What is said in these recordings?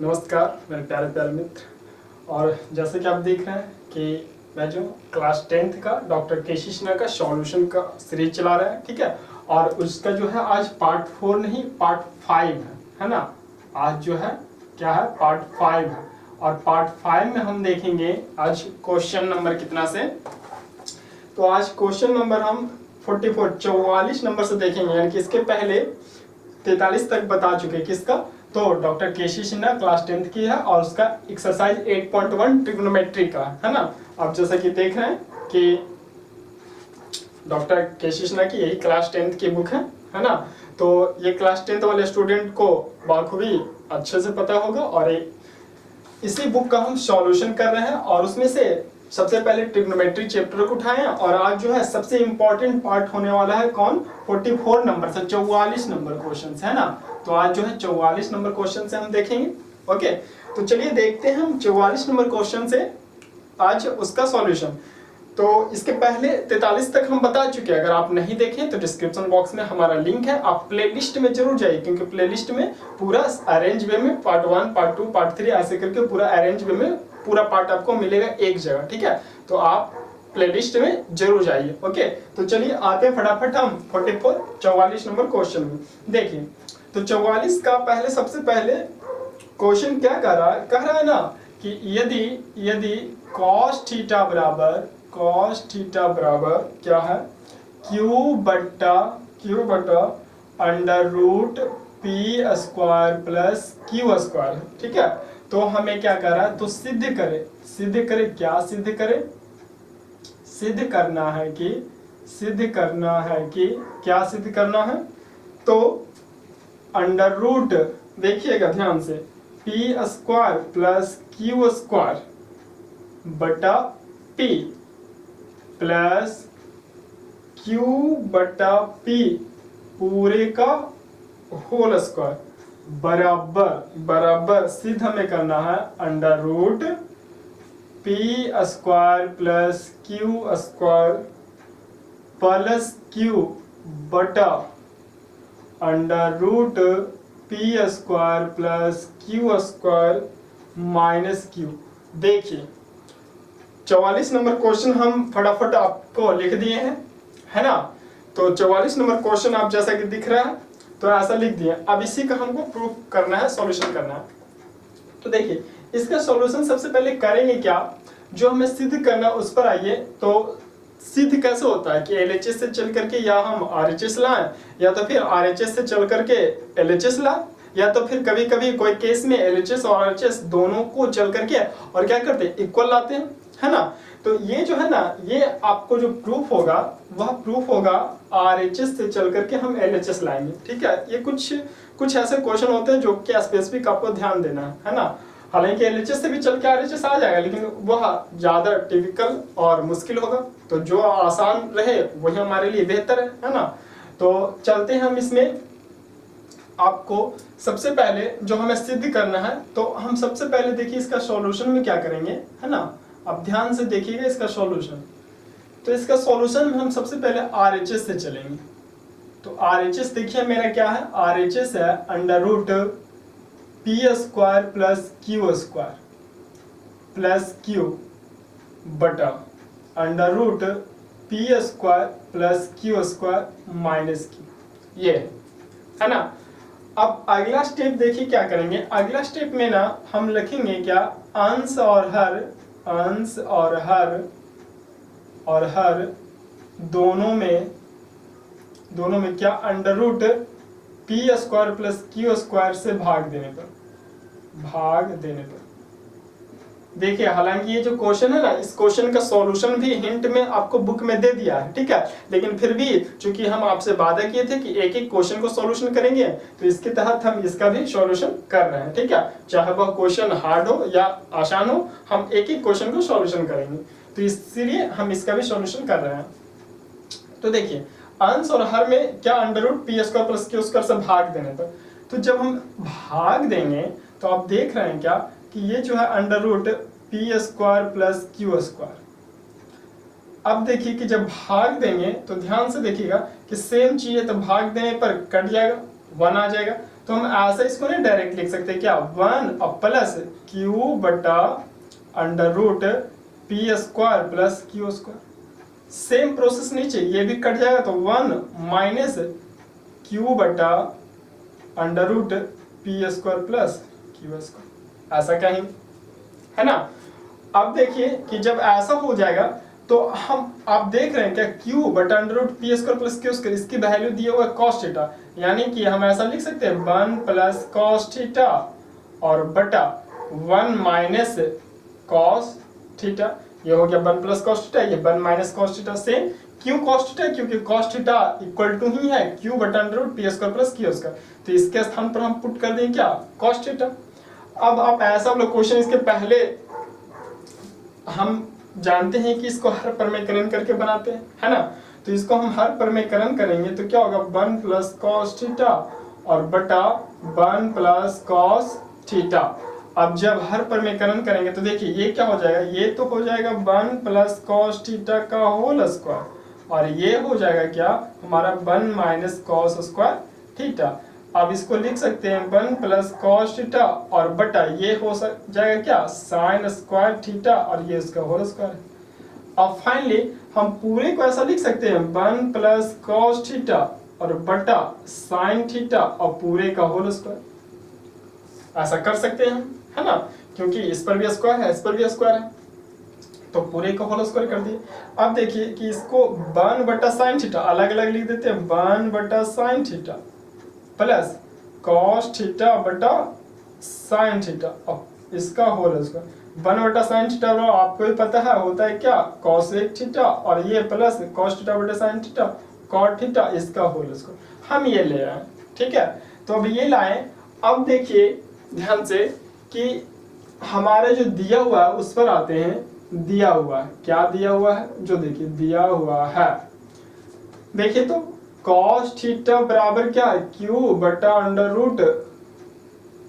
नमस्कार मेरे प्यारे प्यारे मित्र। और जैसे कि आप देख रहे हैं कि मैं जो क्लास 10th का डॉक्टर केसी सिन्हा का सॉल्यूशन का सीरीज चला रहा है, ठीक है। और उसका जो है आज पार्ट 4 नहीं पार्ट 5 है ना। आज जो है क्या है, पार्ट 5 है। और पार्ट 5 में हम देखेंगे आज क्वेश्चन नंबर कितना से, तो आज क्वेश्चन नंबर हम 44 नंबर से देखेंगे, यानी कि इसके पहले 43 तक बता चुके किसका, तो डॉक्टर केसी सिन्हा क्लास 10th की है और उसका एक्सरसाइज 8.1 ट्रिग्नोमेट्री का है ना। अब जैसा कि देख रहे हैं कि डॉक्टर केसी सिन्हा की यही क्लास 10th की बुक है ना। तो ये क्लास 10th वाले स्टूडेंट को बाखूबी अच्छे से पता होगा। और इसी बुक का हम सॉल्यूशन कर रहे हैं और उसमें से सबसे पहले ट्रिग्नोमेट्री चैप्टर को उठाए हैं। और आज जो है सबसे इंपॉर्टेंट पार्ट होने वाला है कौन, 44 नंबर से 44 नंबर क्वेश्चन है ना। तो आज जो है 44 नंबर क्वेश्चन से हम देखेंगे। ओके, तो चलिए देखते हैं हम 44 नंबर क्वेश्चन से आज उसका सॉल्यूशन। तो इसके पहले 43 तक हम बता चुके हैं, अगर आप नहीं देखें तो डिस्क्रिप्शन बॉक्स में हमारा लिंक है, आप प्लेलिस्ट में जरूर जाइए, क्योंकि प्लेलिस्ट में पूरा अरेंज वे में पार्ट 1 पार्ट 2 पार्ट 3 ऐसे करके पूरा अरेंज वे में पूरा पार्ट आपको मिलेगा एक जगह, ठीक है। तो आप प्लेलिस्ट में जरूर जाइए। ओके, तो चलिए आते हैं फटाफट हम 44 नंबर क्वेश्चन में। देखिए तो 44 का पहले सबसे पहले क्वेश्चन क्या कह रहा है ना कि यदि cos थीटा बराबर क्या है, Q बटा under root P square plus Q square, ठीक है। तो हमें क्या कर रहा है, तो सिद्ध करे क्या सिद्ध करना है तो अंडर रूट, देखिएगा ध्यान से, P square plus Q square बटा पी प्लस क्यू बटा पी पूरे का होल स्क्वायर बराबर सिद्ध हमें करना है under root P square plus Q square plus Q बटा under root P square plus Q square minus Q. देखिए 44 नंबर क्वेश्चन हम फटाफट आपको लिख दिए हैं, है ना। तो 44 नंबर क्वेश्चन आप जैसा कि दिख रहा है तो ऐसा लिख दिए। अब इसी का हमको प्रूफ करना है, सॉल्यूशन करना है। तो देखिए इसका सॉल्यूशन सबसे पहले करेंगे क्या, जो हमें सिद्ध करना उस पर आइए। तो सिद्ध कैसे होता है कि LHS से चल करके या हम RHS लाएं, या तो फिर RHS से चल करके LHS लाएं, या तो फिर कभी कभी कोई केस में LHS और RHS दोनों को चल करके और क्या करते हैं, इक्वल लाते हैं, है ना। तो ये जो है ना, ये आपको जो प्रूफ होगा वह प्रूफ होगा RHS से चल करके हम LHS लाएंगे, ठीक है। ये कुछ ऐसे क्वेश्चन होते हैं जो कि स्पेसिफिक आपको ध्यान देना है ना। हालांकि LHS से भी चल के RHS आ जाएगा, लेकिन वह ज्यादा टिपिकल और मुश्किल होगा। तो जो आसान रहे वही हमारे लिए बेहतर है ना। तो चलते हैं हम इसमें। आपको सबसे पहले जो हमें सिद्ध करना है, तो हम सबसे पहले देखिए इसका सॉल्यूशन में क्या करेंगे, है ना। अब ध्यान से देखिएगा इसका सॉल्यूशन। तो इसका सॉल्यूशन में हम सबसे पहले RHS से चलेंगे। तो RHS देखिए मेरा क्या है, RHS है under root P square plus Q square plus Q बटा under root P square plus Q square minus Q, ये है ना। अब अगला स्टेप देखिए क्या करेंगे। अगला स्टेप में ना हम लिखेंगे क्या, अंश और हर दोनों में क्या, under root P square plus Q square से भाग देने पर देखिए। हालांकि ये जो क्वेश्चन है ना, इस क्वेश्चन का सॉल्यूशन भी हिंट में आपको बुक में दे दिया है, ठीक है। लेकिन फिर भी चूंकि हम आपसे वादा किए थे कि एक एक क्वेश्चन को सॉल्यूशन करेंगे, तो इसके तहत हम इसका भी सॉल्यूशन कर रहे हैं, ठीक है। चाहे वह क्वेश्चन हार्ड हो या आसान हो, हम एक एक क्वेश्चन को सॉल्यूशन करेंगे। तो इसलिए हम इसका भी सॉल्यूशन कर रहे हैं। तो देखिए अंश और हर में क्या, under root P square plus Q square से भाग देने पर, तो जब हम भाग देंगे तो आप देख रहे हैं क्या कि ये जो है under root P square plus Q square. अब देखिए कि जब भाग देंगे तो ध्यान से देखिएगा कि सेम चीज है, तो भाग देने पर कट जाएगा, 1 आ जाएगा। तो हम ऐसा इसको नहीं डायरेक्ट लिख सकते क्या, 1 और प्लस क्यू बटा under root P square plus Q square. Same process नीचे ये भी कट जाएगा तो 1 माइनस क्यू बटा under root P square plus Q square, ऐसा कहीं है ना। अब देखिए कि जब ऐसा हो जाएगा तो हम आप देख रहे हैं क्या, क्यू बटा under root P square plus Q square, इसकी वैल्यू दिया हुआ है कॉस थीटा, यानी कि हम ऐसा लिख सकते हैं 1 प्लस कॉस थीटा और बटा 1 माइनस कॉस थीटा। ये हो गया 1 प्लस कॉस थीटा, ये 1 माइनस कॉस थीटा से क्यों कॉस थीटा, क्योंकि कॉस थीटा इक्वल टू ही है क्यू बटा under root P square plus Q square, तो इसके स्थान पर हम पुट कर दें क्या, कॉस थीटा। अब आप ऐसा लोग क्वेश्चन इसके पहले हम जानते हैं कि इसको हर परमेकरण करके बनाते हैं, है ना। तो इसको हम हर परमेकरण करेंगे तो क्या होगा, 1 प्लस कॉस थीटा और बटा 1 प्लस कॉस थीटा। अब जब हर परमेकरण करेंगे तो देखिए ये क्या हो जाएगा, ये तो हो जाएगा 1 प्लस कॉस थीटा का होल स्क्वायर और ये हो जाएगा क्या हमारा 1 माइनस कॉस स्क्वायर थीटा। अब इसको लिख सकते हैं 1 प्लस कॉस थीटा और बटा ये हो जाएगा क्या, साइन स्क्वायर थीटा और ये इसका होल स्क्वायर। अब फाइनली हम पूरे को ऐसा लिख सकते हैं 1 प्लस कॉस थीटा और बटा साइन थीटा और पूरे का होल स्क्वायर, ऐसा कर सकते हैं हम, है ना, क्योंकि इस पर भी स्क्वायर है, इस पर भी स्क्वायर है, तो पूरे को होल स्क्वायर कर दिए। अब देखिए कि इसको 1 बटा साइन थीटा अलग अलग लिख देते हैं, 1 बटा sine theta plus cos theta बटा साइन थीटा और इसका होल स्क्वायर। 1 बटा साइन थीटा आपको भी पता है होता है क्या, कॉसेक थीटा और ये प्लस कॉस थीटा बटा साइन थीटा कॉट थीटा, इसका होल स्क्वायर हम ये ले आए, ठीक है। तो अब ये लाए, अब देखिए ध्यान से कि हमारे जो दिया हुआ है उस पर आते हैं। दिया हुआ है, क्या दिया हुआ है, जो देखिए दिया हुआ है, देखिए तो cos थीटा बराबर क्या है, q बटा under root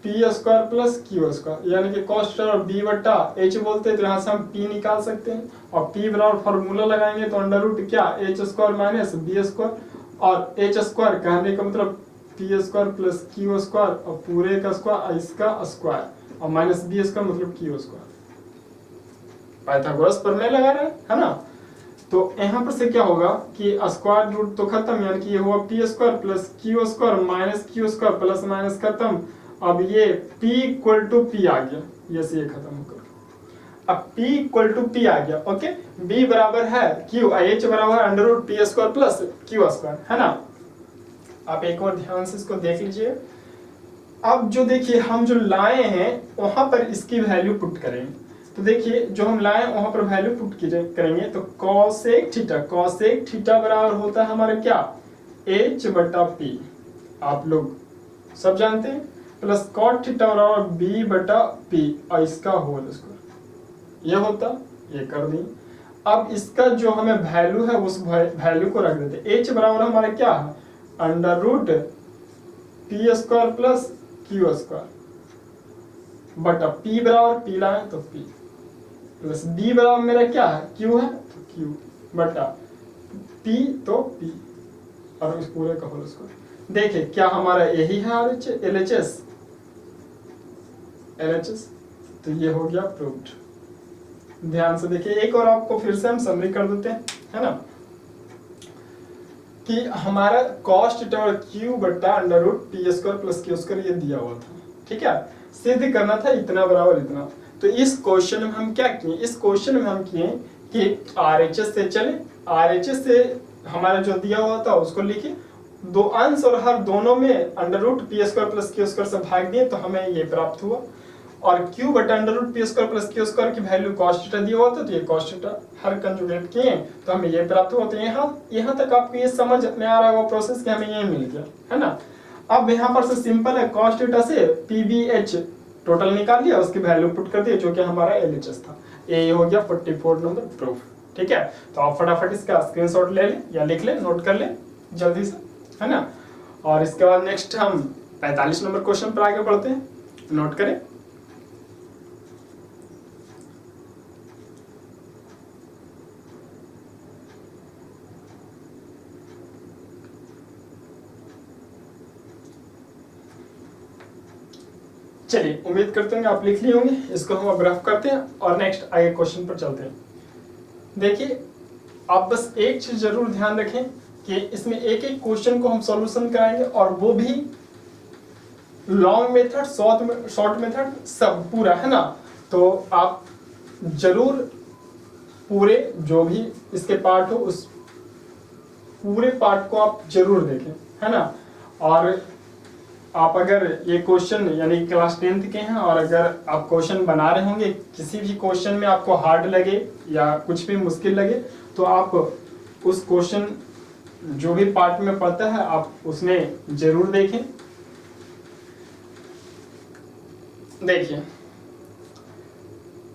P square plus Q square, यानी कि cos थीटा और b बटा h बोलते हैं तो यहाँ से हम p निकाल सकते हैं और p बराबर फॉर्मूला लगाएंगे तो अंडर रूट क्या h square minus b square और h स्क्वायर कहने का मतलब P square plus Q square और पूरे का स्क्वायर इसका स्क्वायर और माइनस बी स्क्वायर मतलब क्यू स्क्वायर, पाइथागोरस प्रमेय लगा रहे हैं, है ना। तो यहाँ पर से क्या होगा कि स्क्वायर रूट तो खत्म, यानी कि ये हुआ p square plus Q square minus q square plus minus खत्म। अब ये p इक्वल टू पी आ गया, ये से ये खत्म होकर अब p इक्वल टू पी आ गया, ओके। b बराबर है q, h बराबर under root P square plus Q square, है ना। आप एक और ध्यान से इसको देख लीजिए। अब जो देखिए हम जो लाए हैं वहां पर इसकी वैल्यू पुट करेंगे, तो देखिए जो हम लाए वहां पर वैल्यू पुट करेंगे तो कॉसेक थीटा बराबर होता है हमारा क्या, h बटा p, आप लोग सब जानते हैं, प्लस कॉट थीटा बराबर b बटा p और इसका होल स्क्वायर, ये होता, ये कर दी। अब इसका जो हमें वैल्यू है उस वैल्यू को रख देते, h बराबर हमारा क्या है, under root P square plus Q square बटा p बराबर p लाए तो p प्लस b बराबर मेरा क्या है, q है तो q बटा p तो p और इस पूरे का होल स्क्वायर। देखिए क्या हमारा यही है LHS, तो ये हो गया प्रूव्ड। ध्यान से देखिए एक और आपको फिर से हम समरी कर देते हैं, है ना, कि हमारा कॉस थीटा और q बटा under root P square plus Q square ये दिया हुआ था, ठीक है, सिद्ध करना था इतना बराबर इतना। तो इस क्वेश्चन में हम क्या किए, इस क्वेश्चन में हम किए कि RHS से चले, RHS से हमारा जो दिया हुआ था उसको लिखे, दो अंश और हर दोनों में under root P square plus Q square से भाग दिए तो हमें ये प्राप्त हुआ, और q बटा under root P square plus Q square की वैल्यू कॉस थीटा दिया हुआ था तो ये कॉस थीटा हर कंजुगेट किए तो हमें ये प्राप्त हुआ। तो यहाँ तक आपको ये समझ में आ रहा होगा प्रोसेस कि हमें ये मिल गया, है ना। अब यहाँ पर से सिंपल है, कॉस थीटा से PBH टोटल निकाल लिया, उसकी वैल्यू पुट कर दिया जो कि हमारा LHS था। ये हो गया 44 नंबर प्रूफ, ठीक है। तो आप फटाफट इसका स्क्रीनशॉट ले लें या लिख लें, नोट कर लें जल्दी से, है ना। और इसके बाद नेक्स्ट हम 45 नंबर क्वेश्चन पर आगे बढ़ते हैं, नोट करें। चलिए उम्मीद करते हैं आप लिख लिए होंगे। इसको हम अब रफ करते हैं और नेक्स्ट आगे क्वेश्चन पर चलते हैं। देखिए आप बस एक चीज जरूर ध्यान रखें कि इसमें एक एक क्वेश्चन को हम सॉल्यूशन कराएंगे और वो भी लॉन्ग मेथड, शॉर्ट मेथड, सब पूरा, है ना। तो आप जरूर पूरे जो भी इसके पार्ट हो उस पूरे पार्ट को आप जरूर देखें, है ना। और आप अगर ये क्वेश्चन यानी क्लास 10th के हैं और अगर आप क्वेश्चन बना रहे होंगे, किसी भी क्वेश्चन में आपको हार्ड लगे या कुछ भी मुश्किल लगे, तो आप उस क्वेश्चन जो भी पार्ट में पढ़ता है आप उसमें जरूर देखें। देखिए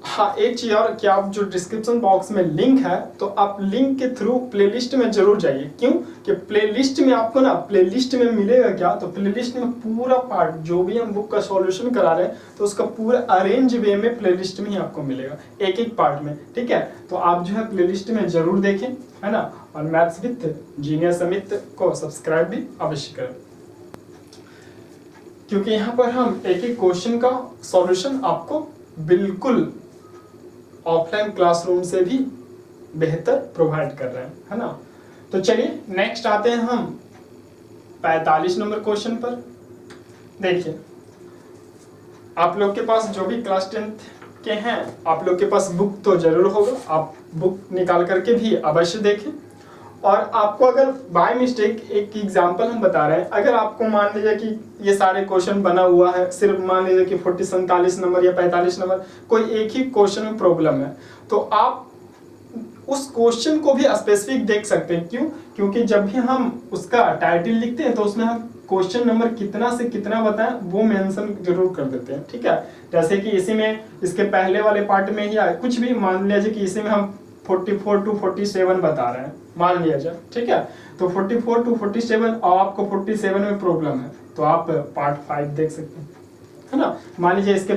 हाँ, एक चीज और कि आप जो डिस्क्रिप्शन बॉक्स में लिंक है तो आप लिंक के थ्रू प्लेलिस्ट में जरूर जाइए। क्यों कि प्लेलिस्ट में आपको ना, प्लेलिस्ट में मिलेगा क्या, तो प्लेलिस्ट में पूरा पार्ट जो भी हम बुक का सॉल्यूशन करा रहे हैं तो उसका पूरा अरेंज वे में प्लेलिस्ट में ही आपको मिलेगा, एक एक पार्ट में, ठीक है। तो आप जो है प्लेलिस्ट में जरूर देखें, है ना। और मैथ्स विद जीनियस अमित को सब्सक्राइब भी अवश्य करें, क्योंकि यहाँ पर हम एक एक क्वेश्चन का सॉल्यूशन आपको बिल्कुल ऑफलाइन क्लासरूम से भी बेहतर प्रोवाइड कर रहे हैं, है ना। तो चलिए नेक्स्ट आते हैं हम 45 नंबर क्वेश्चन पर। देखिए आप लोग के पास जो भी क्लास 10th के हैं, आप लोग के पास बुक तो जरूर होगा, आप बुक निकाल करके भी अवश्य देखें। और आपको अगर बाय मिस्टेक, एक एग्जांपल हम बता रहे हैं, अगर आपको मान लीजिए कि ये सारे क्वेश्चन बना हुआ है, सिर्फ मान लीजिए कि 47 नंबर या 45 नंबर कोई एक ही क्वेश्चन में प्रॉब्लम है, तो आप उस क्वेश्चन को भी स्पेसिफिक देख सकते हैं। क्यों? क्योंकि जब भी हम उसका टाइटल लिखते हैं तो उसमें हम क्वेश्चन नंबर कितना से कितना बताएं वो मेंशन जरूर कर देते हैं, ठीक है। जैसे कि इसी में, इसके पहले वाले पार्ट में ही कुछ भी मान लीजिए कि इसी में हम 44 to 47 बता रहे हैं, मान लिया जाए, ठीक है। तो 44 to 47 और आपको 47 में प्रॉब्लम है तो आप पार्ट 5 देख सकते हैं, है ना। मान लीजिए इसके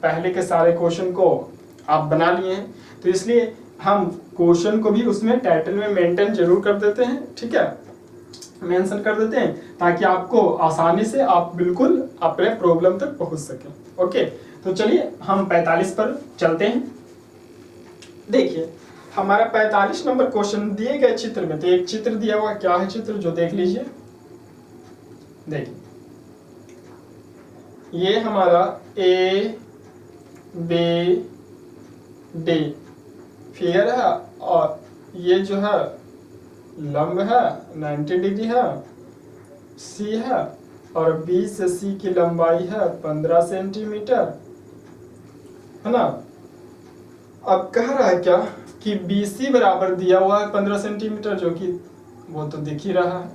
पहले के सारे क्वेश्चन को आप बना लिए हैं, तो इसलिए हम क्वेश्चन को भी उसमें टाइटल में मेंशन जरूर कर देते हैं, ठीक है, मेंशन कर देते हैं, ताकि आपको आसानी से आप बिल्कुल अपने प्रॉब्लम तक पहुंच सकें। ओके, तो चलिए हम 45 पर चलते हैं। देखिए हमारा 45 नंबर क्वेश्चन दिए गए चित्र में, तो एक चित्र दिया हुआ, क्या है चित्र जो देख लीजिए। देखिए ये हमारा ए बी डी फिगर है और ये जो है लंब है 90 डिग्री है, सी है, और बी से सी की लंबाई है 15 सेंटीमीटर, है ना। अब कह रहा है क्या कि BC बराबर दिया हुआ है 15 सेंटीमीटर, जो कि वो तो दिख ही रहा है,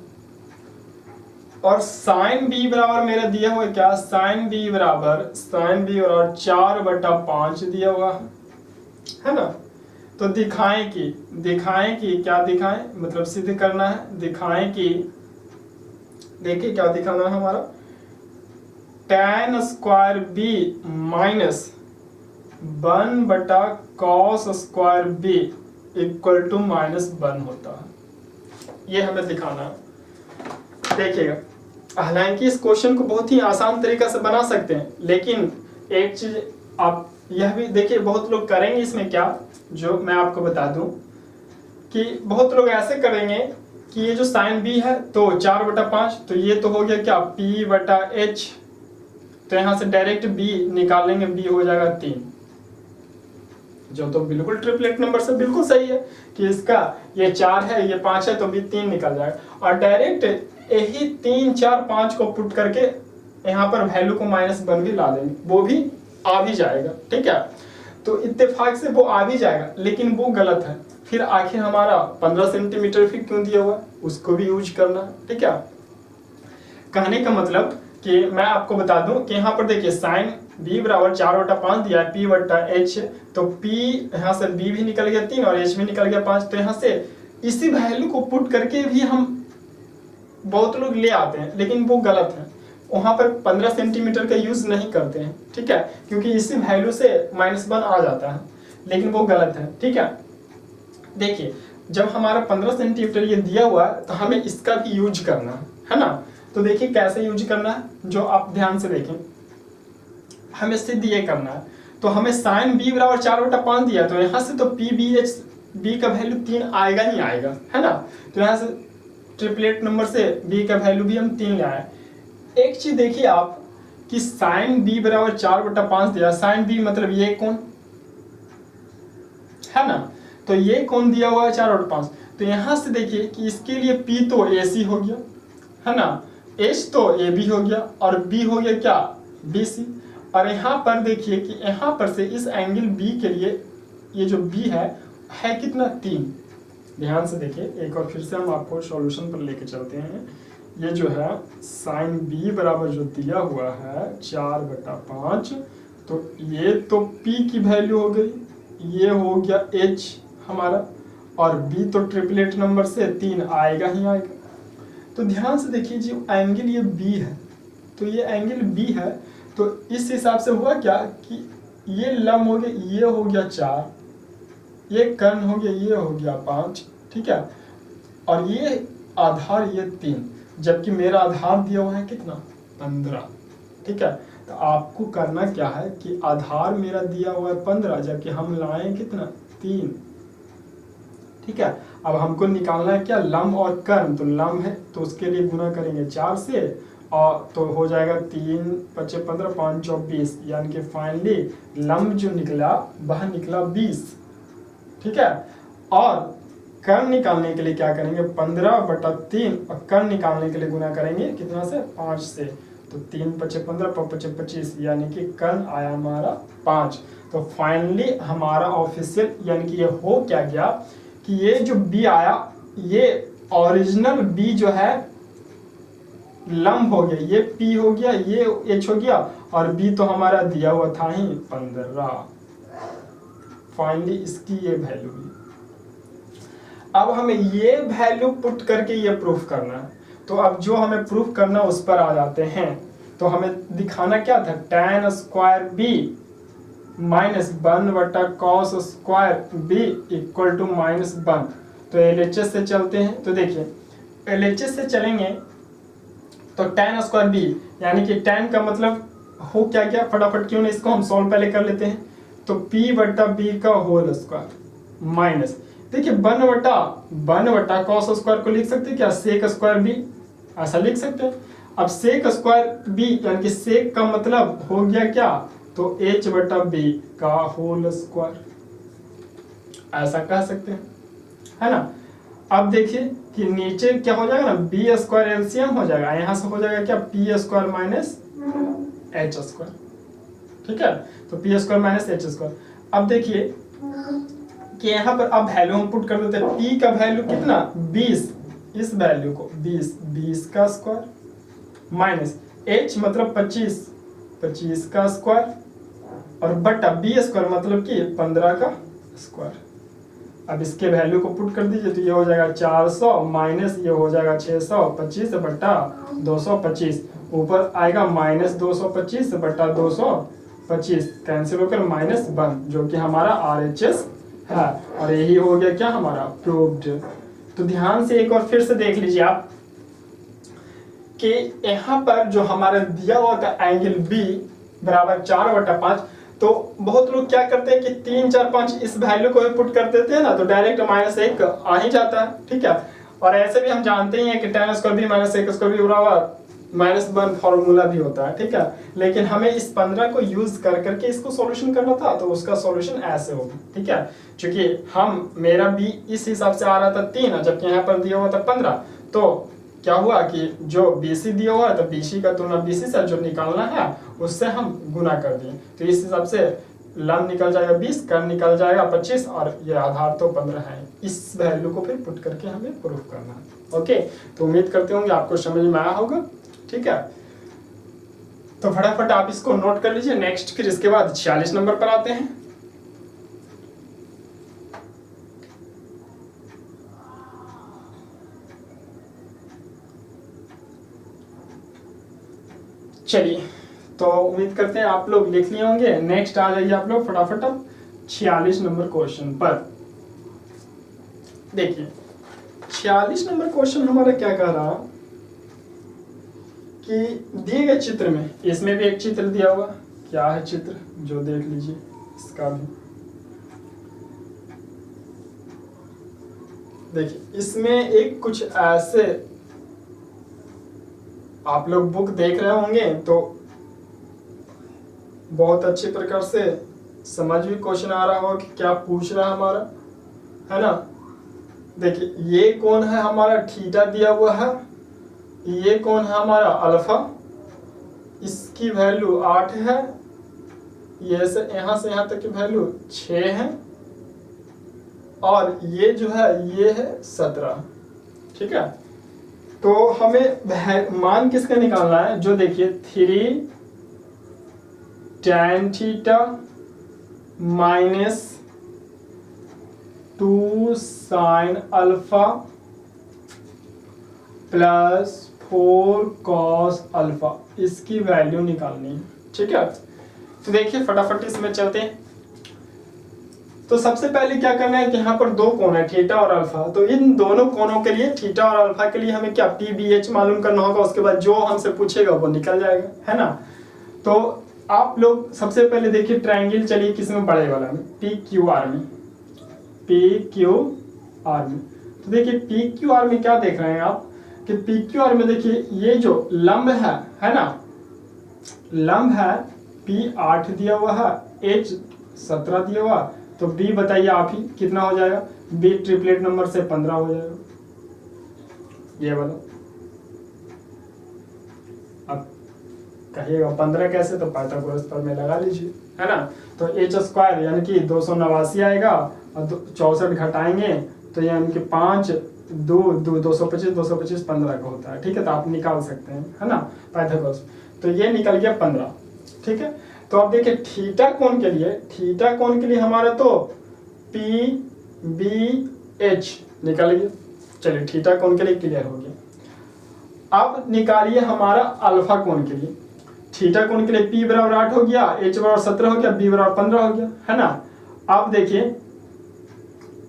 और साइन B बराबर मेरा दिया हुआ है क्या, साइन B बराबर 4/5 दिया हुआ है ना। तो दिखाएं कि क्या दिखाएं, मतलब सिद्ध करना है, दिखाएं कि, देखिए क्या दिखाना है हमारा, tan square B minus 1/cos square B equal to -1 होता है, ये हमें दिखाना है। देखिएगा, हालांकि इस क्वेश्चन को बहुत ही आसान तरीका से बना सकते हैं, लेकिन एक चीज आप यह भी देखिए, बहुत लोग करेंगे इसमें क्या, जो मैं आपको बता दूं कि बहुत लोग ऐसे करेंगे कि ये जो साइन B है तो 4/5, तो ये तो हो गया क्या P/H, तो यहाँ से डायरेक्ट B निकालेंगे, B हो जाएगा 3, जो तो बिल्कुल ट्रिपलेट नंबर से बिल्कुल सही है कि इसका ये 4 है, ये 5 है, तो भी 3 निकल जाएगा। और डायरेक्ट यही 3, 4, 5 को पुट करके यहाँ पर वैल्यू को -1 भी ला देंगे, वो भी आ भी जाएगा, ठीक है। तो इत्तेफाक से वो आ भी जाएगा, लेकिन वो गलत है। फिर आखिर हमारा 15 सेंटीमीटर फिर क्यों दिया हुआ है, उसको भी यूज करना है, ठीक है। कहने का मतलब कि मैं आपको बता दूं कि यहाँ पर देखिए साइन B बराबर 4/5 दिया है P/H, तो P यहाँ से B भी निकल गया 3 और H भी निकल गया 5, तो यहाँ से इसी वैल्यू को पुट करके भी हम बहुत लोग ले आते हैं, लेकिन वो गलत है। वहाँ पर 15 सेंटीमीटर का यूज नहीं करते हैं, ठीक है, क्योंकि इसी वैल्यू से -1 आ जाता है, लेकिन वो गलत है, ठीक है। देखिए जब हमारा 15 सेंटीमीटर ये दिया हुआ है तो हमें इसका भी यूज करना है ना। तो देखिए कैसे यूज करना है, जो आप ध्यान से देखें। हमें सिद्ध ये करना है, तो हमें साइन बी बराबर 4/5 दिया, तो यहाँ से तो पी बी एच बी का वैल्यू 3 आएगा ही आएगा, है ना। तो यहाँ से ट्रिपलेट नंबर से बी का वैल्यू भी हम 3 ले आए। एक चीज देखिए आप कि साइन बी बराबर 4/5 दिया, साइन बी मतलब ये कौन है ना, तो ये कौन दिया हुआ है 4/5। तो यहां से देखिए कि इसके लिए पी तो ए सी हो गया, है ना, एच तो ए बी हो गया, और बी हो गया क्या बी सी। और यहाँ पर देखिए कि यहाँ पर से इस एंगल बी के लिए ये जो बी है कितना 3। ध्यान से देखिए, एक और फिर से हम आपको सॉल्यूशन पर लेके चलते हैं। ये जो है साइन बी बराबर जो दिया हुआ है 4/5, तो ये तो p की वैल्यू हो गई, ये हो गया h हमारा, और b तो ट्रिपलेट नंबर से 3 आएगा ही आएगा। तो ध्यान से देखिए जो एंगल ये b है, तो ये एंगल b है, तो इस हिसाब से हुआ क्या कि ये लंब हो गया, ये हो गया 4, ये कर्ण हो गया, ये हो गया 5, ठीक है, और ये आधार ये 3, जबकि मेरा आधार दिया हुआ है कितना 15, ठीक है। तो आपको करना क्या है कि आधार मेरा दिया हुआ है 15, जबकि हम लाए कितना 3, ठीक है। अब हमको निकालना है क्या लंब और कर्ण, तो लंब है तो उसके लिए गुना करेंगे 4 से, और तो हो जाएगा 3 × 15 5 24, यानी कि फाइनली लंब जो निकला वह निकला 20, ठीक है। और कर्ण निकालने के लिए क्या करेंगे 15/3, और कर्ण निकालने के लिए गुना करेंगे कितना से 5 से, तो 3 × 5 = 15 5 × 25, यानी कि कर्ण आया हमारा 5। तो फाइनली हमारा ऑफिशियल यानी कि ये हो क्या गया कि ये जो बी आया, ये ओरिजिनल बी जो है लंब हो गया, ये पी हो गया, ये एच हो गया, और बी तो हमारा दिया हुआ था ही 15। फाइनली इसकी ये वैल्यू हुई। अब हमें ये वैल्यू पुट करके ये प्रूफ करना है, तो अब जो हमें प्रूफ करना उस पर आ जाते हैं। तो हमें दिखाना क्या था, tan square b minus 1/cos square b equal to -1। तो LHS से चलते हैं, तो देखिए LHS से चलेंगे तो tan स्क्वायर बी यानी कि tan का मतलब हो क्या गया, फटाफट क्यों नहीं इसको हम सॉल्व पहले कर लेते हैं। तो p/b का होल स्क्वायर माइनस, देखिए 1/cos स्क्वायर को लिख सकते हैं क्या सेक स्क्वायर बी, ऐसा लिख सकते हैं। अब सेक स्क्वायर बी यानी कि सेक का मतलब हो गया क्या, तो h/b का होल स्क्वायर, ऐसा कह सकते हैं, है ना। अब देखिए कि नीचे क्या हो जाएगा ना, बी स्क्वायर एलसीएम हो जाएगा, यहाँ से हो जाएगा क्या p² - h², ठीक है। तो p² - h²। अब देखिए कि यहाँ पर अब वैल्यू हम पुट कर देते हैं, p का वैल्यू कितना 20, इस वैल्यू को 20 का स्क्वायर माइनस h मतलब 25 का स्क्वायर, और बटा b² मतलब कि 15 का स्क्वायर। अब इसके वैल्यू को पुट कर दीजिए, तो ये हो जाएगा 400 माइनस ये हो जाएगा 625 बटा 225, ऊपर आएगा -225 बटा 225, कैंसिल होकर -1, जो कि हमारा RHS है, और यही हो गया क्या हमारा प्रूव्ड। तो ध्यान से एक और फिर से देख लीजिए आप कि यहाँ पर जो हमारा दिया हुआ था एंगल B बराबर 4/5, तो बहुत लोग क्या करते हैं कि 3 4 5 इस वैल्यू को भी पुट कर देते हैं ना, तो डायरेक्ट -1 आ ही जाता है, ठीक है। और ऐसे भी हम जानते ही हैं कि tan square b - sec² b बराबर -1 फॉर्मूला भी होता है, ठीक है। लेकिन हमें इस 15 को यूज कर करके इसको सॉल्यूशन करना था, तो उसका सॉल्यूशन ऐसे होगा, ठीक है। क्योंकि हम मेरा b इस हिसाब से आ रहा था 3, जबकि यहाँ पर दिया हुआ था 15, तो क्या हुआ कि जो BC दिया हुआ है तो BC का तुलना BC से जो निकालना है उससे हम गुना कर दिए, तो इस हिसाब से लंब निकल जाएगा 20, कर्ण निकल जाएगा 25, और ये आधार तो 15 है। इस वैल्यू को फिर पुट करके हमें प्रूफ करना है। ओके, तो उम्मीद करते होंगे आपको समझ में आया होगा, ठीक है। तो फटाफट आप इसको नोट कर लीजिए। नेक्स्ट फिर इसके बाद 46 नंबर पर आते हैं। चलिए, तो उम्मीद करते हैं आप लोग लिख लिए होंगे। नेक्स्ट आ जाइए आप लोग फटाफट अब 46 नंबर क्वेश्चन पर। देखिए 46 नंबर क्वेश्चन हमारा क्या कह रहा कि दिए गए चित्र में, इसमें भी एक चित्र दिया हुआ क्या है चित्र जो देख लीजिए इसका भी। देखिए इसमें एक कुछ ऐसे आप लोग बुक देख रहे होंगे तो बहुत अच्छे प्रकार से समझ भी क्वेश्चन आ रहा होगा कि क्या पूछ रहा है हमारा, है ना। देखिए ये कौन है हमारा थीटा दिया हुआ है, ये कौन है हमारा अल्फा, इसकी वैल्यू 8 है, ये से यहाँ तक की वैल्यू 6 है, और ये जो है ये है 17। ठीक है, तो हमें मान किसका निकालना है, जो देखिए 3 tan theta minus 2 sin alpha plus 4 cos alpha, इसकी वैल्यू निकालनी है। ठीक है, तो देखिए फटाफट इसमें चलते हैं। तो सबसे पहले क्या करना है कि यहाँ पर दो कोण है थीटा और अल्फा, तो इन दोनों कोणों के लिए थीटा और अल्फा के लिए हमें क्या PBH मालूम करना होगा, उसके बाद जो हमसे पूछेगा वो निकल जाएगा, है ना। तो आप लोग सबसे पहले देखिए ट्रायंगल चलिए किसमें, बड़े वाला में, PQR में, PQR में। तो देखिए PQR में क्या देख रहे हैं आप कि PQR में देखिए ये जो लंब है ना, लंब है P8 दिया हुआ है, H 17 दिया हुआ, तो B बताइए आप ही कितना हो जाएगा, B ट्रिपलेट नंबर से 15 हो जाएगा ये वाला। अब कहिएगा 15 कैसे, तो पाइथागोरस पर में लगा लीजिए, है ना। तो H स्क्वायर यानी कि 289 आएगा, और 64 घटाएंगे तो यानी कि 5 2 225 225 15 का होता है। ठीक है, तो आप निकाल सकते हैं, है ना, पाइथागोरस। तो ये निकल गया 15। ठीक है, तो अब देखिए थीटा कोण के लिए, थीटा कोण के लिए हमारा तो PBH निकल गया। चलिए थीटा कोण के लिए क्लियर हो गया। अब निकालिए हमारा अल्फा कोण के लिए। थीटा कोण के लिए P बराबर 8 हो गया, H बराबर 17 हो गया, B बराबर 15 हो गया, है ना। अब देखिए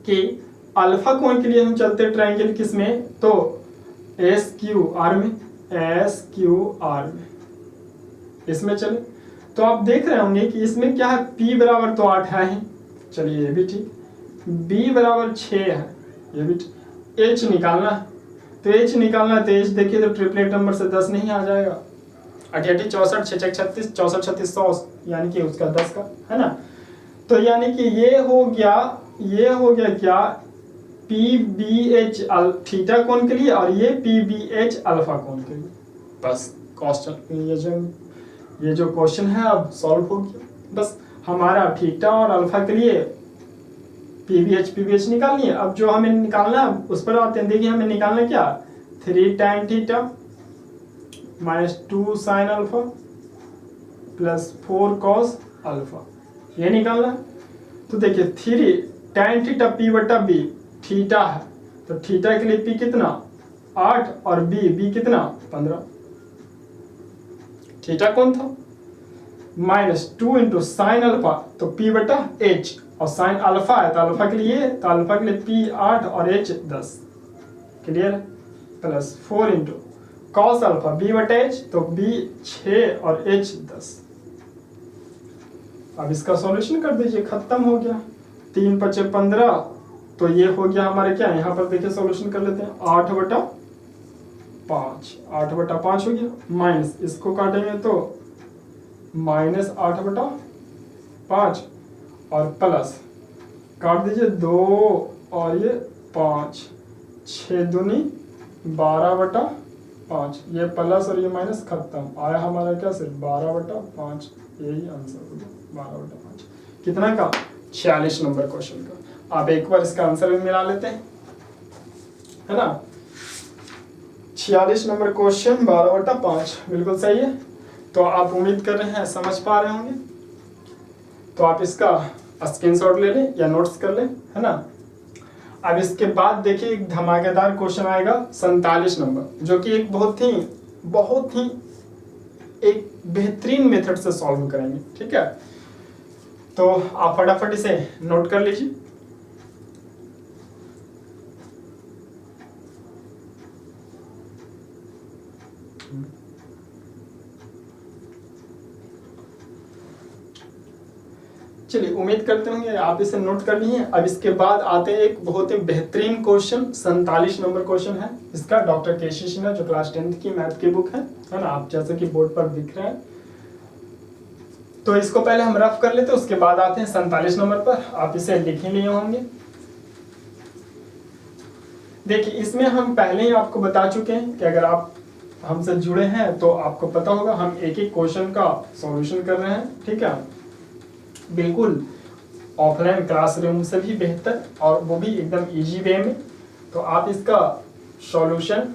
कि अल्फा कोण के लिए हम चलते ट्रायंगल किसमें, तो SQR में, SQR में इसमें चले। तो आप देख रहे होंगे कि इसमें क्या है, P बराबर तो 8 है ही, चलिए ये भी ठीक, B बराबर 6 है, ये भी ठीक। H निकालना है, तो H निकालना है, तो H देखिए तो ट्रिपलेट नंबर से 10 नहीं आ जाएगा, 88 64 6 36 64 36 100 यानी कि उसका 10 का, है ना। तो यानी कि ये हो गया क्या, PBH थीटा कोण के लिए, और ये PBH अल्फा कोण के लिए। बस क्वेश्चन ये जो क्वेश्चन है अब सॉल्व हो गया। बस हमारा थीटा और अल्फा के लिए PBH निकालनी है। अब जो हमें निकालना है उस पर आते हैं। देखिए हमें निकालना क्या, 3 tan theta minus 2 sin alpha plus 4 cos alpha, ये निकालना है। तो देखिए 3 tan थीटा P बटा B थीटा है, तो थीटा के लिए P कितना 8 और B कितना 15। थीटा कौन था, माइनस 2 इंटू साइन अल्फा, तो P बटा H, और साइन अल्फा है तो अल्फा के लिए P 8 और H 10, क्लियर है, plus 4 into cos alpha B बटा H, तो B 6 और H 10। अब इसका सॉल्यूशन कर दीजिए, खत्म हो गया, 3 5 15, तो ये हो गया हमारे क्या, यहाँ पर देखिए सॉल्यूशन कर लेते हैं, 8 बटा 5 हो गया, माइनस इसको काटेंगे तो माइनस 8 बटा 5, और प्लस काट दीजिए 2 और ये 5, 6 दूनी 12 बटा 5, ये प्लस और ये माइनस, खत्म, आया हमारा क्या सिर्फ 12 बटा 5, यही आंसर हो गया 12 बटा 5। कितना का, 46 नंबर क्वेश्चन का। आप एक बार इसका आंसर भी मिला लेते हैं, है ना। 46 नंबर क्वेश्चन 12 बटा 5 बिल्कुल सही है। तो आप उम्मीद कर रहे हैं समझ पा रहे होंगे, तो आप इसका स्क्रीनशॉट ले लें या नोट्स कर लें, है ना। अब इसके बाद देखिए एक धमाकेदार क्वेश्चन आएगा 47 नंबर, जो कि एक बहुत ही एक बेहतरीन मेथड से सॉल्व करेंगे। ठीक है, तो आप फटाफट इसे नोट कर लीजिए। चलिए उम्मीद करते होंगे आप इसे नोट कर लिए हैं। अब इसके बाद आते हैं एक बहुत ही बेहतरीन क्वेश्चन, 47 नंबर क्वेश्चन है इसका, डॉक्टर केसी सिन्हा जो क्लास 10th की मैथ की बुक है ना, आप जैसे कि बोर्ड पर दिख रहा है। तो इसको पहले हम रफ कर लेते हैं, उसके बाद आते हैं 47 नंबर पर, आप इसे लिख ही लिए होंगे। देखिए इसमें हम पहले ही आपको बता चुके हैं कि अगर आप हमसे जुड़े हैं तो आपको पता होगा हम एक एक क्वेश्चन का सॉल्यूशन कर रहे हैं, ठीक है, बिल्कुल ऑफलाइन क्लासरूम से भी बेहतर और वो भी एकदम इजी वे में। तो आप इसका सॉल्यूशन,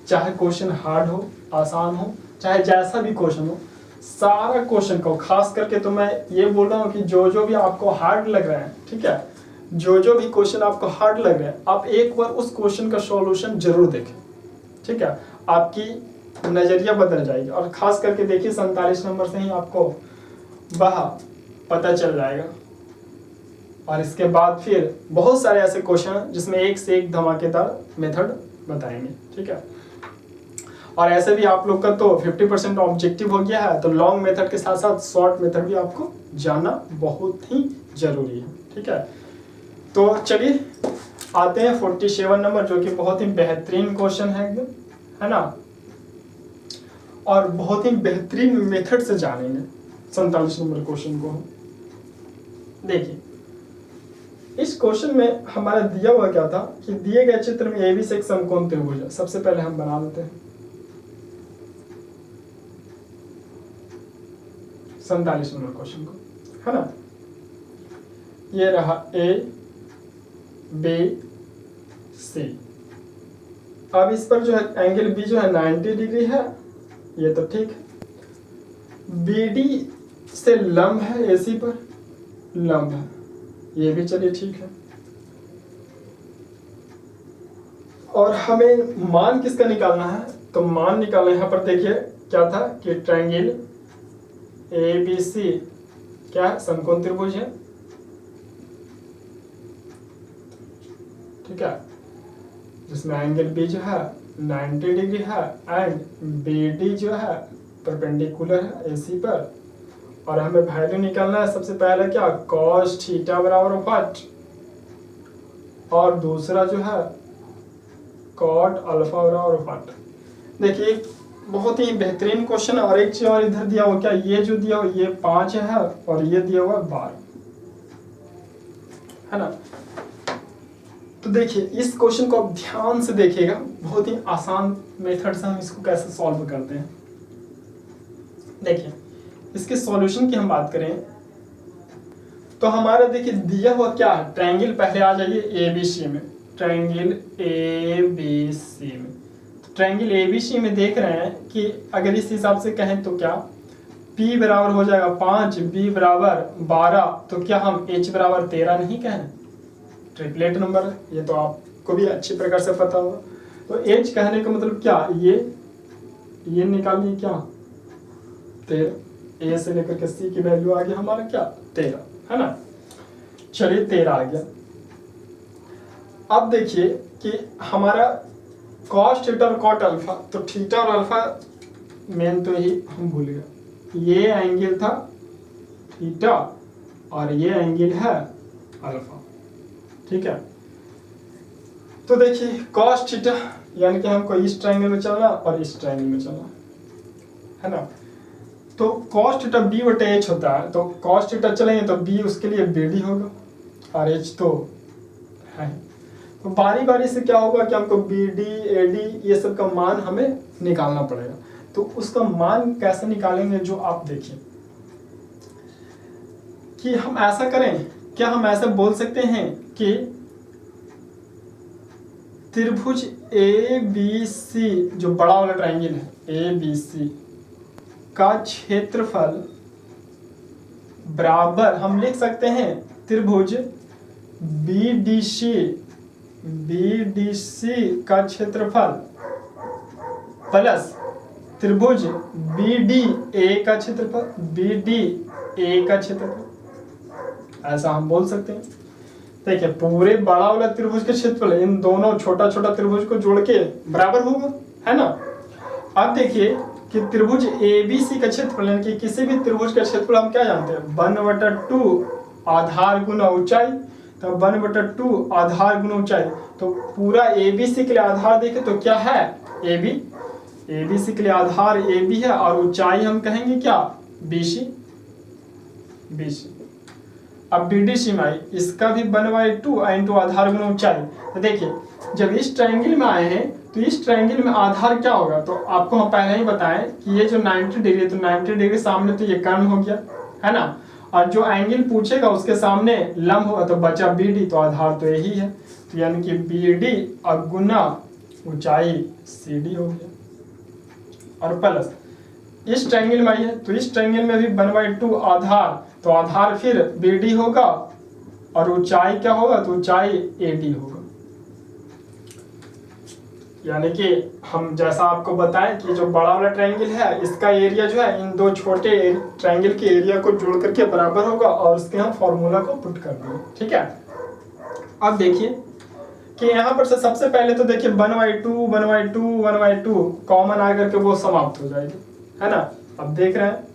चाहे क्वेश्चन हार्ड हो, आसान हो, चाहे जैसा भी क्वेश्चन हो, सारा क्वेश्चन को, खास करके तो मैं ये बोल रहा हूँ कि जो भी आपको हार्ड लग रहा है, ठीक है, जो भी क्वेश्चन आपको हार्ड लग रहा है, आप एक बार उस क्वेश्चन का सॉल्यूशन जरूर देखें, ठीक है, आपकी नजरिया बदल जाएगी। और खास करके देखिए 47 नंबर से ही आपको वह पता चल जाएगा। और इसके बाद फिर बहुत सारे ऐसे क्वेश्चन जिसमें एक से एक धमाकेदार मेथड बताएंगे, ठीक है। और ऐसे भी आप लोग का तो 50% ऑब्जेक्टिव हो गया है, तो लॉन्ग मेथड के साथ साथ शॉर्ट मेथड भी आपको जानना बहुत ही जरूरी है, ठीक है। तो चलिए आते हैं 47 नंबर, जो कि बहुत ही बेहतरीन क्वेश्चन है एकदम, है ना, और बहुत ही बेहतरीन मेथड से जानेंगे 47 नंबर क्वेश्चन को। देखिए इस क्वेश्चन में हमारा दिया हुआ क्या था कि दिए गए चित्र में ए बी से एक समकोण त्रिभुज है। सबसे पहले हम बना लेते हैं 47 नंबर क्वेश्चन को, है ना। ये रहा ए बी सी। अब इस पर जो है एंगल बी जो है 90 डिग्री है, ये तो ठीक है। बी डी से लंब है, एसी पर लंब है, ये भी चलिए ठीक है। और हमें मान किसका निकालना है, तो मान निकालना, यहाँ पर देखिए क्या था कि ट्रायंगल ए बी सी क्या है, समकोण त्रिभुज है, ठीक है, जिसमें एंगल बी जो है 90 डिग्री है एंड बी डी जो है परपेंडिकुलर है एसी पर। और हमें वैल्यू निकालना है सबसे पहले क्या, cos थीटा बराबर व्हाट, और दूसरा जो है cot अल्फा बराबर व्हाट। देखिए बहुत ही बेहतरीन क्वेश्चन है। और एक चीज और इधर दिया हुआ क्या, ये जो दिया हुआ ये 5 है और ये दिया हुआ 12, है ना। तो देखिए इस क्वेश्चन को आप ध्यान से देखिएगा, बहुत ही आसान मेथड से हम इसको कैसे सॉल्व करते हैं। देखिए इसके सॉल्यूशन की हम बात करें तो हमारा देखिए दिया हुआ क्या है, ट्रायंगल, पहले आ जाइए ए बी सी में, ट्रायंगल ए बी सी में। तो ट्रायंगल ए बी सी में देख रहे हैं कि अगर इस हिसाब से कहें तो क्या P बराबर हो जाएगा 5, B बराबर 12, तो क्या हम H बराबर 13 नहीं कहें, ट्रिपलेट नंबर है, ये तो आपको भी अच्छी प्रकार से पता होगा। तो H कहने का मतलब क्या, ये निकालिए क्या 13, A से लेकर के C की वैल्यू आ गया हमारा क्या 13, है ना। चलिए 13 आ गया। अब देखिए कि हमारा cos थीटा और cot अल्फा, तो थीटा और अल्फा मेन तो ही हम भूल गए, ये एंगल था थीटा और ये एंगल है अल्फा, ठीक है। तो देखिए cos थीटा यानी कि हमको इस ट्रायंगल में चलना और इस ट्रायंगल में चलना, है ना। तो cos थीटा b बटे h होता है, तो cos थीटा चलेंगे तो b उसके लिए BD होगा और h तो है। तो बारी बारी से क्या होगा कि हमको BD AD ये सब का मान हमें निकालना पड़ेगा। तो उसका मान कैसे निकालेंगे, जो आप देखिए कि हम ऐसा करें, क्या हम ऐसा बोल सकते हैं कि त्रिभुज ABC जो बड़ा वाला ट्रायंगल है ABC का क्षेत्रफल बराबर हम लिख सकते हैं त्रिभुज BDC का क्षेत्रफल प्लस त्रिभुज BDA का क्षेत्रफल, ऐसा हम बोल सकते हैं। देखिए पूरे बड़ा वाला त्रिभुज के क्षेत्रफल इन दोनों छोटा छोटा त्रिभुज को जोड़ के बराबर होगा, है ना। अब देखिए कि त्रिभुज ABC का क्षेत्रफल यानी कि किसी भी त्रिभुज का क्षेत्रफल हम क्या जानते हैं 1/2 आधार गुना ऊंचाई। तो 1/2 आधार गुना ऊंचाई, तो पूरा ABC के लिए आधार देखें तो क्या है AB, ABC के लिए आधार AB है और ऊंचाई हम कहेंगे क्या BC। अब BD सीमाई इसका भी 1/2 इंटू आधार गुना ऊंचाई। तो देखिए जब इस ट्रायंगल में आए हैं तो इस ट्रायंगल में आधार क्या होगा, तो आपको हम पहले ही बताएं कि ये जो 90 डिग्री, तो 90 डिग्री सामने तो ये कर्ण हो गया है ना, और जो एंगल पूछेगा उसके सामने लंब होगा तो बचा BD, तो आधार तो यही है, तो यानी कि BD और गुना ऊंचाई CD हो गया। और प्लस इस ट्रायंगल में आइए तो इस ट्रायंगल में भी 1/2 आधार, तो आधार फिर BD होगा और ऊंचाई क्या होगा, तो ऊंचाई AD होगा। यानी कि हम जैसा आपको बताएं कि जो बड़ा वाला ट्रायंगल है इसका एरिया जो है इन दो छोटे ट्रायंगल के एरिया को जोड़ करके बराबर होगा और उसके हम फॉर्मूला को पुट कर देंगे। ठीक है, अब देखिए कि यहाँ पर से सबसे पहले तो देखिए 1/2 कॉमन आकर के वो समाप्त हो जाएगी, है ना। अब देख रहे हैं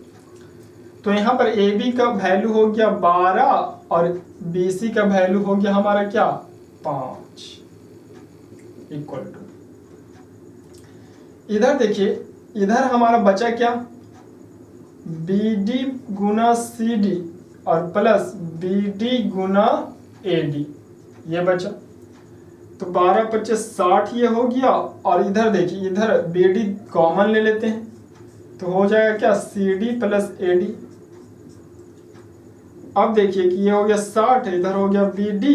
तो यहाँ पर AB का वैल्यू हो गया 12 और BC का वैल्यू हो गया हमारा क्या 5 इक्वल टू, इधर देखिए इधर हमारा बचा क्या BD गुना CD और प्लस BD गुना AD, ये बचा। तो 12 25 60 ये हो गया, और इधर देखिए इधर BD कॉमन ले लेते हैं तो हो जाएगा क्या CD प्लस AD। अब देखिए कि ये हो गया 60, इधर हो गया BD।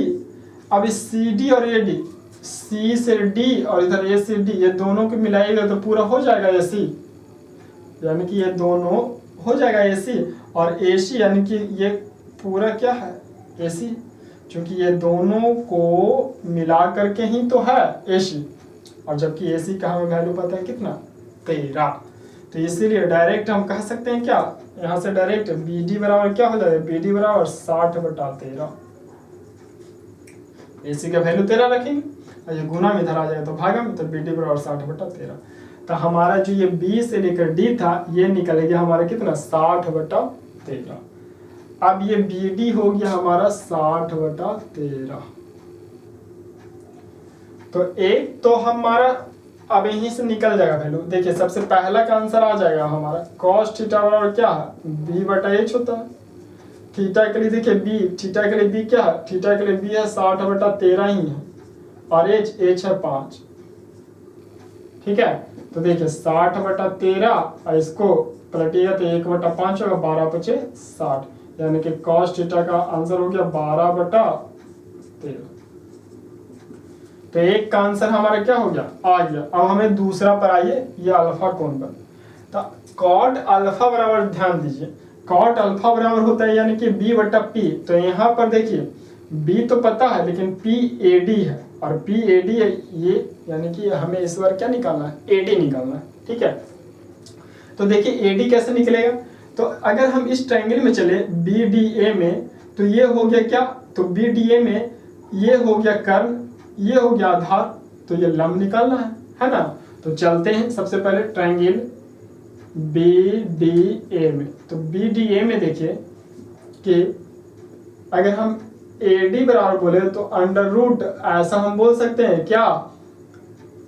अब इस CD और AD, C से D और इधर A से D, ये दोनों को मिलाएगा तो पूरा हो जाएगा AC, यानी कि ये दोनों हो जाएगा AC, और AC यानी कि ये पूरा क्या है AC, क्योंकि ये दोनों को मिला करके ही तो है AC, और जबकि AC का हमें वैल्यू पता है कितना 13, तो इसीलिए डायरेक्ट हम कह सकते हैं क्या यहाँ से डायरेक्ट BD बराबर क्या हो जाएगा BD बराबर 60/13। AC का वैल्यू 13 रखेंगे और ये गुना में इधर आ जाएगा तो भागा में, तो BD बराबर 60/13। तो हमारा जो ये B से लेकर D था ये निकल गया हमारा कितना 60/13। अब ये BD हो गया हमारा 60/13। तो एक तो हमारा अब यहीं से निकल जाएगा वैल्यू। देखिए सबसे पहला का आंसर आ जाएगा हमारा cos थीटा बराबर क्या है B/H होता है। थीटा के लिए देखिए B, थीटा के लिए B क्या है, थीटा के लिए B है 60/13 ही है, और H है 5। ठीक है, तो देखिए 60/13 और इसको पलटिएगा तो 1/5 होगा, 12 × 5 = 60, यानी कि cos थीटा का आंसर हो गया 12/13। तो एक का आंसर हमारा क्या हो गया आ गया। अब हमें दूसरा पर आइए, ये अल्फा कोण पर। तो कॉट अल्फा बराबर, ध्यान दीजिए कॉट अल्फा बराबर होता है यानी कि B/P। तो यहाँ पर देखिए B तो पता है लेकिन PAD है, और PAD है ये, यानी कि हमें इस बार क्या निकालना है AD निकालना है। ठीक है, तो देखिए AD कैसे निकलेगा, तो अगर हम इस ट्रायंगल में चले BDA में, तो ये हो गया क्या, तो BDA में ये हो गया कर्ण, ये हो गया आधार, तो ये लंब निकालना है ना। तो चलते हैं सबसे पहले ट्रायंगल BDA में। तो BDA में देखिए कि अगर हम AD बराबर बोले तो अंडर रूट ऐसा हम बोल सकते हैं क्या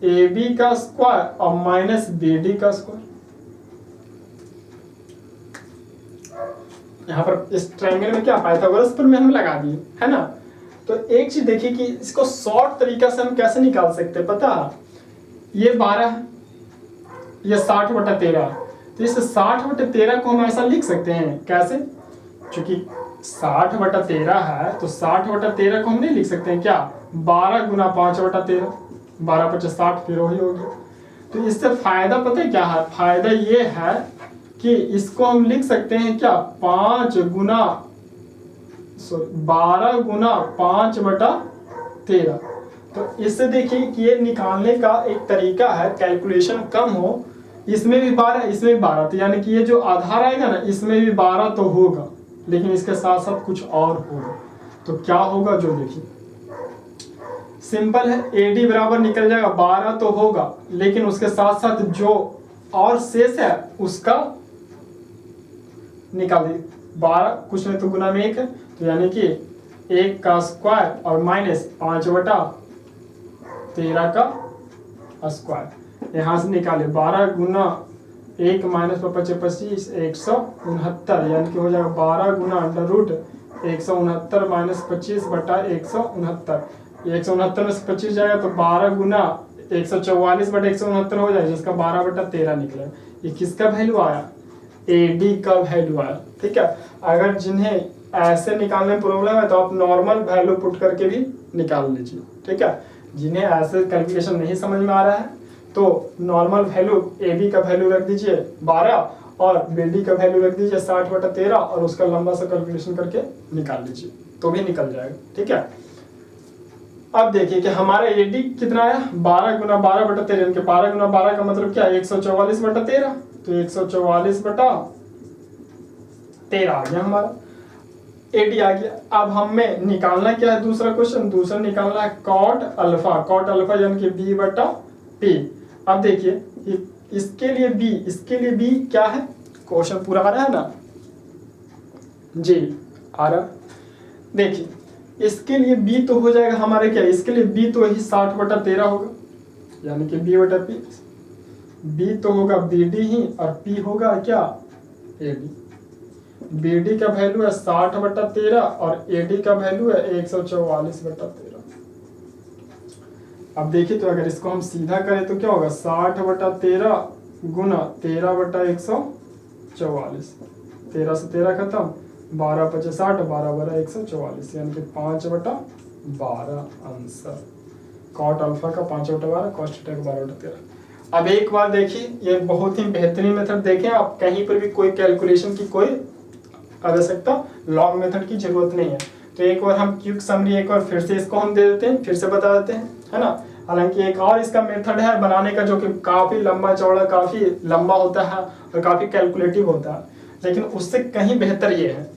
AB का स्क्वायर और माइनस BD का स्क्वायर। यहाँ पर इस ट्रायंगल में क्या पाइथागोरस पर में हम लगा दिए है ना। तो एक चीज देखिए कि इसको शॉर्ट तरीका से हम कैसे निकाल सकते हैं, पता है ये 12 है, ये 60/13 है, तो इस 60/13 को हम ऐसा लिख सकते हैं कैसे, क्योंकि 60/13 है तो 60/13 को हम नहीं लिख सकते हैं क्या 12 गुना 5/13, 12 × 5 = 60, फिर वही होगी। तो इससे फायदा पता है क्या है, फायदा ये है कि इसको हम लिख सकते हैं क्या 12 गुना 5/13। तो इससे देखिए कि ये निकालने का एक तरीका है, कैलकुलेशन कम हो, इसमें भी 12 इसमें भी 12, तो यानी कि ये जो आधार आएगा ना इसमें भी 12 तो होगा, लेकिन इसके साथ साथ कुछ और होगा। तो क्या होगा जो देखिए सिंपल है, AD बराबर निकल जाएगा 12 तो होगा, लेकिन उसके साथ साथ जो और शेष है उसका निकाल दी। 12 कुछ नहीं तो गुना में 1 है, तो यानी कि 1 का स्क्वायर और माइनस 5/13 का स्क्वायर। यहाँ से निकाले 12 गुना 1 माइनस 25 169, यानी कि हो जाएगा 12 गुना अंडर रूट 169 माइनस 25/169। 169 में से 25 जाएगा तो 12 गुना 144/169 हो जाएगा, जिसका 12/13 निकलेगा। ये किसका वैल्यू आया? एडी का वैल्यू आया। ठीक है, अगर जिन्हें ऐसे निकालने में प्रॉब्लम है तो आप नॉर्मल वैल्यू पुट करके भी निकाल लीजिए। ठीक है, जिन्हें ऐसे कैलकुलेशन नहीं समझ में आ रहा है तो नॉर्मल वैल्यू एबी का वैल्यू रख दीजिए 12 और बीडी का वैल्यू रख दीजिए 60/13 और उसका लंबा सा कैलकुलेशन करके निकाल लीजिए तो भी निकल जाएगा। ठीक है, अब देखिए कि हमारा एडी कितना है? 12 गुना 12/13, यानी कि 12 गुना 12 का मतलब क्या है? 144/13, तो 144/13 आ गया हमारा एडी आ गया। अब हमें निकालना क्या है? दूसरा क्वेश्चन, दूसरा निकालना है कॉट अल्फा। कॉट अल्फा यानी कि b/p। अब देखिए इसके लिए b क्या है? क्वेश्चन पूरा आ रहा है ना जी? आ रहा। देखिए इसके लिए b तो हो जाएगा हमारे क्या? इसके लिए b तो वही 60/13 होगा, यानी कि b/p। b तो होगा bd ही और p होगा क्या? ad। bd का वैल्यू है 60/13 और ad का वैल्यू है 144/13। अब देखिए तो अगर इसको हम सीधा करें तो क्या होगा? 60/13 गुना 13/144, 13 से 13 खत्म, 12×5 = 12/144, यानी कि 5/12 आंसर। कॉट अल्फा का 5/12, कॉस थीटा का 12/13। अब एक बार देखिए, ये बहुत ही बेहतरीन मेथड। देखें आप कहीं पर भी कोई कैलकुलेशन की कोई आवश्यकता, लॉन्ग मेथड की जरूरत नहीं है। तो एक बार हम क्विक समरी एक बार फिर से इसको हम दे देते हैं, फिर से बता देते हैं, है ना। हालांकि एक और इसका मेथड है बनाने का जो कि काफ़ी लंबा चौड़ा, काफ़ी लंबा होता है और काफ़ी कैलकुलेटिव होता है, लेकिन उससे कहीं बेहतर ये है।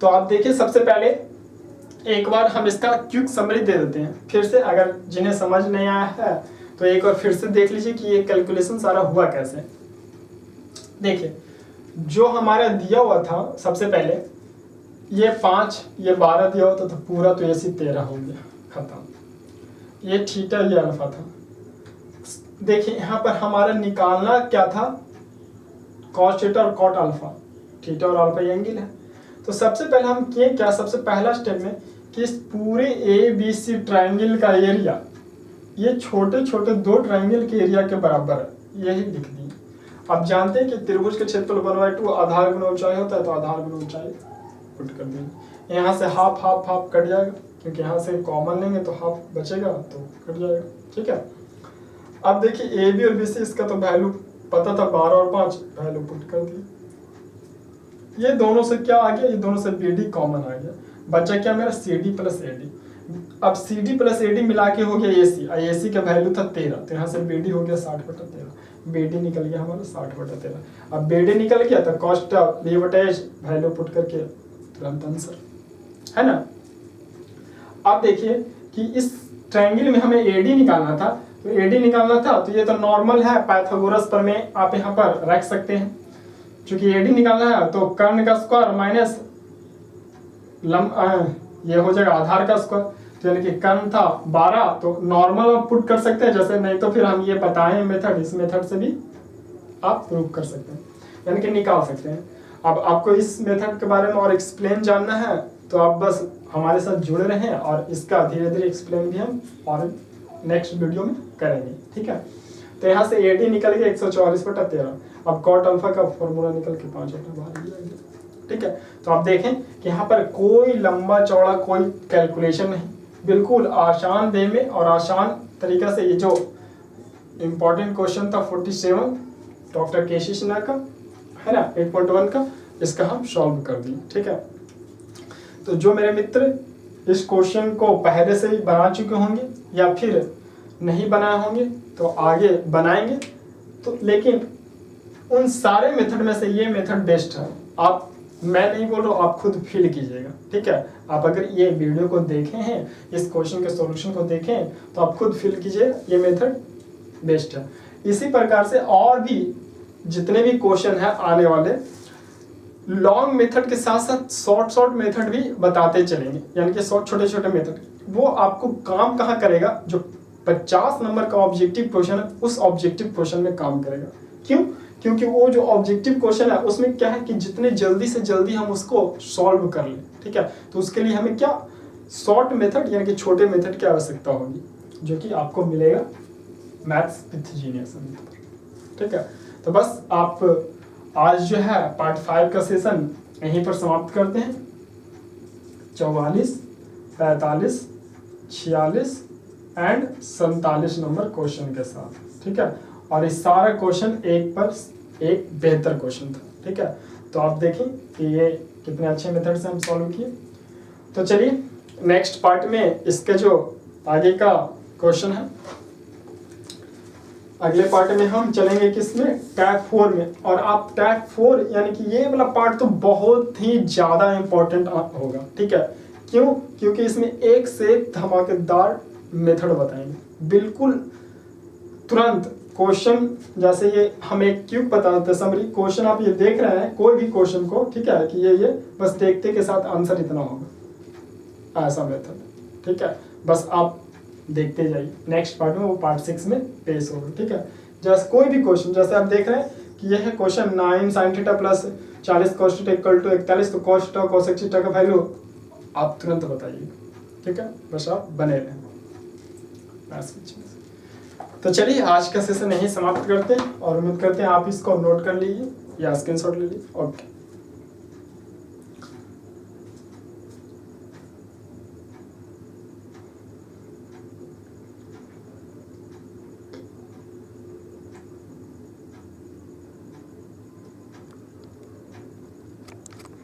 तो आप देखिए सबसे पहले एक बार हम इसका क्विक समरी दे देते हैं फिर से, अगर जिन्हें समझ नहीं आया है तो एक बार फिर से देख लीजिए कि ये कैलकुलेशन सारा हुआ कैसे। देखिए जो हमारा दिया हुआ था सबसे पहले ये 5 ये 12 दिया होता तो पूरा तो ऐसे 13 हो गया, खत्म। ये थीटा ये अल्फा था। देखिए यहाँ पर हमारा निकालना क्या था? कॉस थीटा और कॉट अल्फा। थीटा और अल्फा ये एंगल है। तो सबसे पहले हम किए क्या? सबसे पहला स्टेप में कि इस पूरे ABC ट्रायंगल का एरिया ये छोटे छोटे 2 ट्रायंगल के एरिया के बराबर है, यही लिख दिए। अब जानते हैं कि त्रिभुज के क्षेत्रफल 1/2 आधार गुना ऊंचाई होता है, तो आधार गुना ऊंचाई पुट कर देंगे। यहाँ से हाफ हाफ हाफ कट जाएगा, क्योंकि यहाँ से कॉमन लेंगे तो हाफ बचेगा तो कट जाएगा। ठीक है, अब देखिए AB और BC इसका तो वैल्यू पता था 12 और 5, वैल्यू पुट कर दी। ये दोनों से क्या आ गया? ये दोनों से BD कॉमन आ गया, बचा क्या मेरा? CD + AD। अब CD + AD मिला के हो गया AC, AC का वैल्यू था 13, तो यहाँ से BD हो गया 60/13। BD निकल गया हमारा 60/13। अब BD निकल गया तो कॉस्ट B/H वैल्यू पुट करके तुरंत आंसर, है ना। अब देखिए कि इस ट्रायंगल में हमें AD निकालना था, तो AD निकालना था तो ये तो नॉर्मल है, पाइथागोरस प्रमेय आप यहाँ पर रख सकते हैं। चूंकि AD निकालना है तो कर्ण का स्क्वायर माइनस ये हो जाएगा आधार का स्क्वायर, तो यानी कि कर्ण था 12, तो नॉर्मल आप पुट कर सकते हैं जैसे, नहीं तो फिर हम ये बताएं मेथड, इस मेथड से भी आप प्रूव कर सकते हैं, यानी कि निकाल सकते हैं। अब आपको इस मेथड के बारे में और एक्सप्लेन जानना है तो आप बस हमारे साथ जुड़े रहें और इसका धीरे धीरे एक्सप्लेन भी हम और नेक्स्ट वीडियो में करेंगे। ठीक है, तो यहाँ से AD निकल गया 144/13। अब कॉट अल्फा का फॉर्मूला निकल के 5/12। ठीक है, तो आप देखें कि यहाँ पर कोई लंबा चौड़ा कोई कैलकुलेशन नहीं, बिल्कुल आसान वे में और आसान तरीका से ये जो इम्पोर्टेंट क्वेश्चन था 47 डॉक्टर केसी सिन्हा का, है ना, 8.1 का, इसका हम सॉल्व कर दिए। ठीक है, तो जो मेरे मित्र इस क्वेश्चन को पहले से ही बना चुके होंगे या फिर नहीं बनाए होंगे तो आगे बनाएंगे, तो लेकिन उन सारे मेथड में से ये मेथड बेस्ट है। आप, मैं नहीं बोल रहा हूँ, आप खुद फील कीजिएगा। ठीक है, आप अगर ये वीडियो को देखे हैं, इस क्वेश्चन के सॉल्यूशन को देखें, तो आप खुद फील कीजिए ये मेथड बेस्ट है। इसी प्रकार से और भी जितने भी क्वेश्चन है आने वाले लॉन्ग मेथड के साथ साथ शॉर्ट मेथड भी बताते चलेंगे, यानी कि छोटे छोटे मेथड। वो आपको काम कहाँ करेगा, जो 50 नंबर का ऑब्जेक्टिव क्वेश्चन है उस ऑब्जेक्टिव क्वेश्चन में काम करेगा। क्यों? क्योंकि वो जो ऑब्जेक्टिव क्वेश्चन है उसमें क्या है कि जितने जल्दी से जल्दी हम उसको सॉल्व कर लें, ठीक है, तो उसके लिए हमें क्या शॉर्ट मेथड यानी कि छोटे मेथड की आवश्यकता होगी, जो कि आपको मिलेगा मैथ्स विथ जीनियस। ठीक है, तो बस आप आज जो है पार्ट 5 का सेशन यहीं पर समाप्त करते हैं। 44, 45, 46 एंड 47 नंबर क्वेश्चन के साथ। ठीक है, और इस सारा क्वेश्चन एक पर एक बेहतर क्वेश्चन था। ठीक है, तो आप देखें कि ये कितने अच्छे मेथड से हम सॉल्व किए। तो चलिए नेक्स्ट पार्ट में इसके जो आगे का क्वेश्चन है, अगले पार्ट में हम चलेंगे किसमें, टैग 4 में। और आप टैग 4 यानी कि ये वाला पार्ट तो बहुत ही ज्यादा इंपॉर्टेंट होगा। ठीक है, क्यों? क्योंकि इसमें एक से एक धमाकेदार मेथड बताएंगे, बिल्कुल तुरंत क्वेश्चन। जैसे ये हम एक क्यूब बताते हैं समरी, क्वेश्चन आप ये देख रहे हैं कोई भी क्वेश्चन को, ठीक है, कि ये बस देखते के साथ आंसर इतना होगा, ऐसा मेथड। ठीक है, बस आप देखते जाइए, नेक्स्ट पार्ट में वो पार्ट 6 में पेश होगा। ठीक है, जैसे कोई भी क्वेश्चन, जैसे आप देख रहे हैं कि यह है question 9 sin theta plus 40 cos theta equal to 41, तो cos थीटा cosec थीटा का वैल्यू आप तुरंत बताइए। ठीक है, बस आप बने रहें। तो चलिए आज का सेशन यहीं समाप्त करते हैं और उम्मीद करते हैं आप इसको नोट कर लीजिए या स्क्रीनशॉट ले लीजिए। ओके।